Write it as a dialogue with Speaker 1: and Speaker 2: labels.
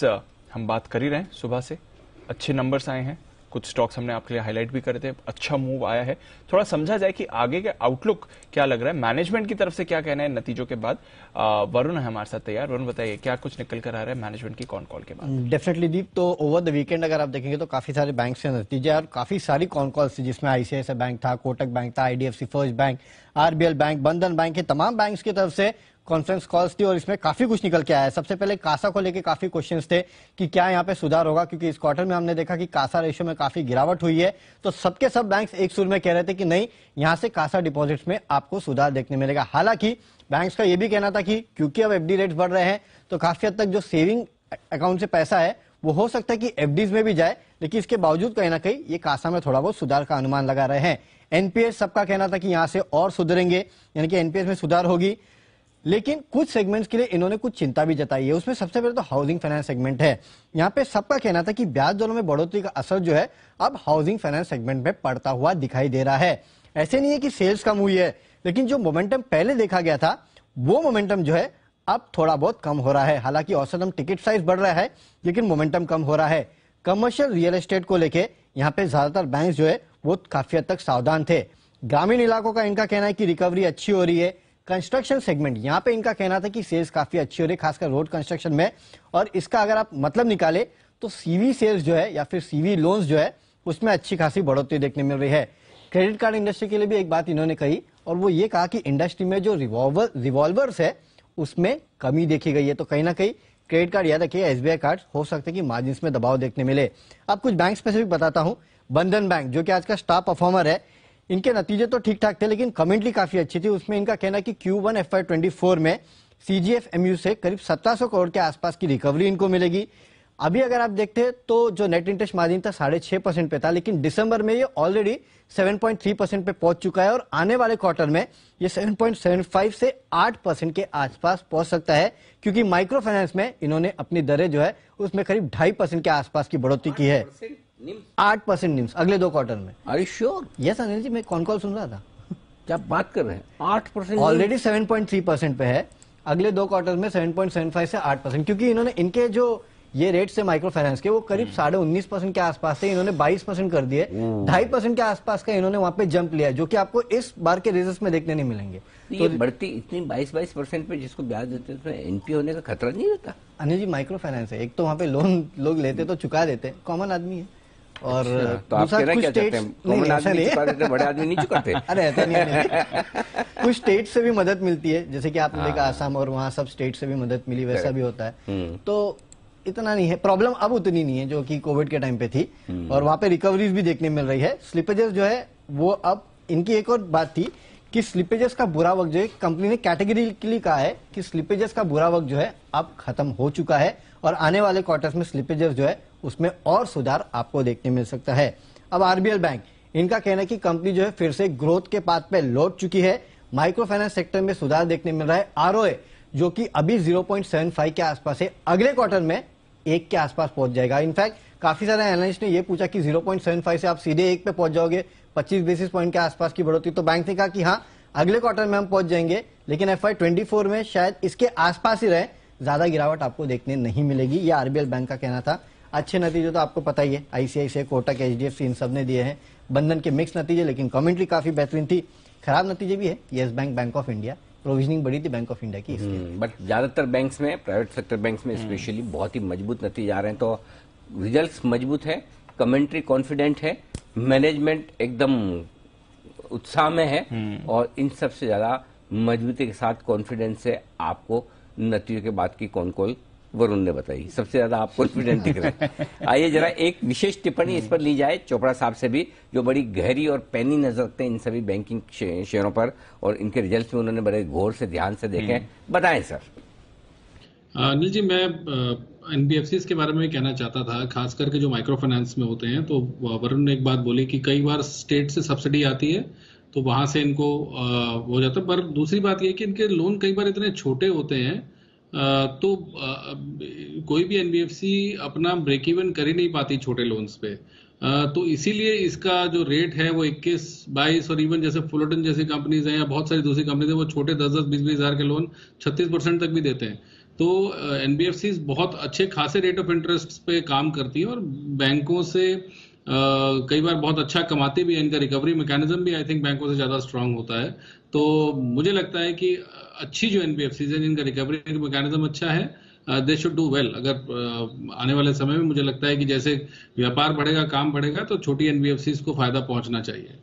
Speaker 1: हम बात कर ही रहे हैं सुबह से, अच्छे नंबर्स आए हैं, कुछ स्टॉक्स हमने आपके लिए हाईलाइट भी करे थे, अच्छा मूव आया है। थोड़ा समझा जाए कि आगे के आउटलुक क्या लग रहा है, मैनेजमेंट की तरफ से क्या कहना है नतीजों के बाद। वरुण है हमारे साथ तैयार। वरुण बताइए क्या कुछ निकल कर आ रहा है मैनेजमेंट की कॉन कॉल के बाद।
Speaker 2: डेफिनेटली दीप, तो ओवर द वीकेंड अगर आप देखेंगे तो काफी सारे बैंक से नतीजे और काफी सारी कॉन कॉल्स थी, जिसमें आईसीआईसीआई बैंक था, कोटक बैंक था, IDFC first bank, RBL bank, बंधन बैंक के तमाम बैंक्स की तरफ से कॉन्फ्रेंस कॉल्स थी और इसमें काफी कुछ निकल के आया है। सबसे पहले कासा को लेके काफी क्वेश्चंस थे कि क्या यहाँ पे सुधार होगा, क्योंकि इस क्वार्टर में हमने देखा कि कासा रेशियो में काफी गिरावट हुई है। तो सबके सब बैंक्स एक सुर में कह रहे थे कि नहीं, यहाँ से कासा डिपॉजिट्स में आपको सुधार देखने मिलेगा। हालांकि बैंक्स का यह भी कहना था कि क्योंकि अब एफडी रेट्स बढ़ रहे हैं तो काफी हद तक जो सेविंग अकाउंट से पैसा है वो हो सकता है कि एफडीज में भी जाए, लेकिन इसके बावजूद कहीं ना कहीं ये कासा में थोड़ा बहुत सुधार का अनुमान लगा रहे हैं। एनपीएस सबका कहना था कि यहां से और सुधरेंगे, यानी कि एनपीएस में सुधार होगी, लेकिन कुछ सेगमेंट्स के लिए इन्होंने कुछ चिंता भी जताई है। उसमें सबसे पहले तो हाउसिंग फाइनेंस सेगमेंट है। यहाँ पे सबका कहना था कि ब्याज दरों में बढ़ोतरी का असर जो है अब हाउसिंग फाइनेंस सेगमेंट में पड़ता हुआ दिखाई दे रहा है। ऐसे नहीं है कि सेल्स कम हुई है, लेकिन जो मोमेंटम पहले देखा गया था वो मोमेंटम जो है अब थोड़ा बहुत कम हो रहा है। हालांकि औसतम टिकट साइज बढ़ रहा है, लेकिन मोमेंटम कम हो रहा है। कमर्शियल रियल एस्टेट को लेके यहाँ पे ज्यादातर बैंक जो है वो काफी हद तक सावधान थे। ग्रामीण इलाकों का इनका कहना है कि रिकवरी अच्छी हो रही है। कंस्ट्रक्शन सेगमेंट, यहाँ पे इनका कहना था कि सेल्स काफी अच्छी हो रही है, खासकर रोड कंस्ट्रक्शन में। और इसका अगर आप मतलब निकाले तो सीवी सेल्स जो है या फिर सीवी लोन्स जो है उसमें अच्छी खासी बढ़ोतरी देखने मिल रही है। क्रेडिट कार्ड इंडस्ट्री के लिए भी एक बात इन्होंने कही और वो ये कहा कि इंडस्ट्री में जो रिवॉल्वर्स है उसमें कमी देखी गई है। तो कहीं ना कहीं क्रेडिट कार्ड याद रखिए, एसबीआई कार्ड हो सकता है कि मार्जिन में दबाव देखने मिले। अब कुछ बैंक स्पेसिफिक बताता हूं। बंधन बैंक जो कि आज का स्टार परफॉर्मर है, इनके नतीजे तो ठीक ठाक थे, लेकिन कमेंट्री काफी अच्छी थी। उसमें इनका कहना कि Q1 FY24 में CGFMU से करीब 1700 करोड़ के आसपास की रिकवरी इनको मिलेगी। अभी अगर आप देखते हैं तो जो नेट इंटरेस्ट मार्जिन था 6.5% पे था, लेकिन दिसंबर में ये ऑलरेडी 7.3% पे पहुंच चुका है और आने वाले क्वार्टर में ये 7.75 से 8% के आसपास पहुंच सकता है, क्योंकि माइक्रो फाइनेंस में इन्होंने अपनी दरें जो है उसमें करीब 2.5% के आसपास की बढ़ोतरी की है। 8% निम्स अगले 2 क्वार्टर में।
Speaker 3: Are you sure?
Speaker 2: Yes Anil ji, मैं कॉन कॉल सुन रहा था।
Speaker 3: क्या बात कर रहे हैं? 8%
Speaker 2: ऑलरेडी 7.3% पे है, अगले 2 क्वार्टर में 7.75 से 8%, क्योंकि इन्होंने इनके जो ये रेट से माइक्रो फाइनेंस के वो करीब 19.5% के आसपास थे, इन्होंने 22% कर दिए। 2.5% के आसपास का इन्होंने वहां पे जंप लिया है, जो कि आपको इस बार के रिजल्ट्स में देखने नहीं मिलेंगे।
Speaker 3: तो ये बढ़ती इतनी 22% पे जिसको ब्याज देते हैं तो एनपी होने का खतरा नहीं रहता?
Speaker 2: अनिल जी, माइक्रो फाइनेंस है, एक तो वहां पे लोन लोग लेते तो चुका देते, कॉमन आदमी है। और
Speaker 3: तो आप कहना क्या चाहते हैं, कॉमन आदमी चुका देते, बड़े आदमी नहीं चुकाते?
Speaker 2: अरे ऐसा नहीं है। कुछ स्टेट से भी मदद मिलती है, जैसे कि आपने देखा आसाम और वहां सब स्टेट से भी मदद मिली, वैसा भी होता है। तो इतना नहीं है प्रॉब्लम, अब उतनी नहीं है जो कि कोविड के टाइम पे थी। और वहां पे रिकवरीज भी देखने मिल रही है। स्लिपेजेस जो है वो अब, इनकी एक और बात थी कि स्लिपेजेस का बुरा वक्त जो है, कंपनी ने कैटेगरिकली कहा है कि स्लिपेजेस का बुरा वक्त जो है अब खत्म हो चुका है और आने वाले क्वार्टर्स में स्लिपेजेस जो है उसमें और सुधार आपको देखने मिल सकता है। अब आरबीएल बैंक, इनका कहना है कि कंपनी जो है फिर से ग्रोथ के पाथ पे लौट चुकी है। माइक्रो फाइनेंस सेक्टर में सुधार देखने मिल रहा है। आरओए जो कि अभी 0.75 के आसपास है, अगले क्वार्टर में 1 के आसपास पहुंच जाएगा। इनफैक्ट काफी सारे एनालिस्ट ने यह पूछा कि 0.75 से आप सीधे 1 पे पहुंच जाओगे, 25 बेसिस पॉइंट के आसपास की बढ़ोतरी। तो बैंक ने कहा कि हाँ, अगले क्वार्टर में हम पहुंच जाएंगे, लेकिन FY24 में शायद इसके आसपास ही रहे, ज्यादा गिरावट आपको देखने नहीं मिलेगी। यह आरबीएल बैंक का कहना था। अच्छे नतीजे तो आपको पता ही है, आईसीआईसीआई, कोटक, एचडीएफसी इन सब ने दिए हैं। बंधन के मिक्स नतीजे, लेकिन कमेंट्री काफी बेहतरीन थी। खराब नतीजे भी है yes bank, bank of India, provisioning बढ़ी थी बैंक ऑफ इंडिया की इसलिए।
Speaker 3: बट ज्यादातर बैंक्स में, प्राइवेट सेक्टर बैंक्स में स्पेशली बहुत ही मजबूत नतीजे आ रहे हैं। तो रिजल्ट्स मजबूत है, कमेंट्री कॉन्फिडेंट है, मैनेजमेंट एकदम उत्साह में है और इन सबसे ज्यादा मजबूती के साथ कॉन्फिडेंस से आपको नतीजों के बाद की कौन कॉल वरुण ने बताई, सबसे ज्यादा आप कॉन्फिडेंट दिख रहे हैं। आइए जरा एक विशेष टिप्पणी इस पर ली जाए चोपड़ा साहब से भी, जो बड़ी गहरी और पैनी नजर रखते हैं इन सभी बैंकिंग शेयरों पर और इनके रिजल्ट्स में उन्होंने बड़े गौर से ध्यान से देखे। बताएं सर।
Speaker 4: अनिल जी, मैं एनबीएफसीज के बारे में कहना चाहता था, खास करके जो माइक्रो फाइनेंस में होते हैं। तो वरुण ने एक बात बोली कि कई बार स्टेट से सब्सिडी आती है तो वहां से इनको हो जाता है, पर दूसरी बात यह कि इनके लोन कई बार इतने छोटे होते हैं तो कोई भी एनबीएफसी अपना ब्रेक इवन कर ही नहीं पाती छोटे लोन्स पे। तो इसीलिए इसका जो रेट है वो 21, 22 और इवन जैसे फुलटन जैसी कंपनीज हैं या बहुत सारी दूसरी कंपनीज हैं वो छोटे 10-10, 20-20 हजार के लोन 36% तक भी देते हैं। तो एनबीएफसी बहुत अच्छे खासे रेट ऑफ इंटरेस्ट पे काम करती है और बैंकों से कई बार बहुत अच्छा कमाती भी है। इनका रिकवरी मैकेनिज्म भी आई थिंक बैंकों से ज्यादा स्ट्रांग होता है। तो मुझे लगता है कि अच्छी जो एनबीएफसी है जिनका रिकवरी मैकेनिज्म अच्छा है, दे शुड डू वेल। अगर आने वाले समय में मुझे लगता है कि जैसे व्यापार बढ़ेगा, काम बढ़ेगा, तो छोटी एनबीएफसी को फायदा पहुंचना चाहिए।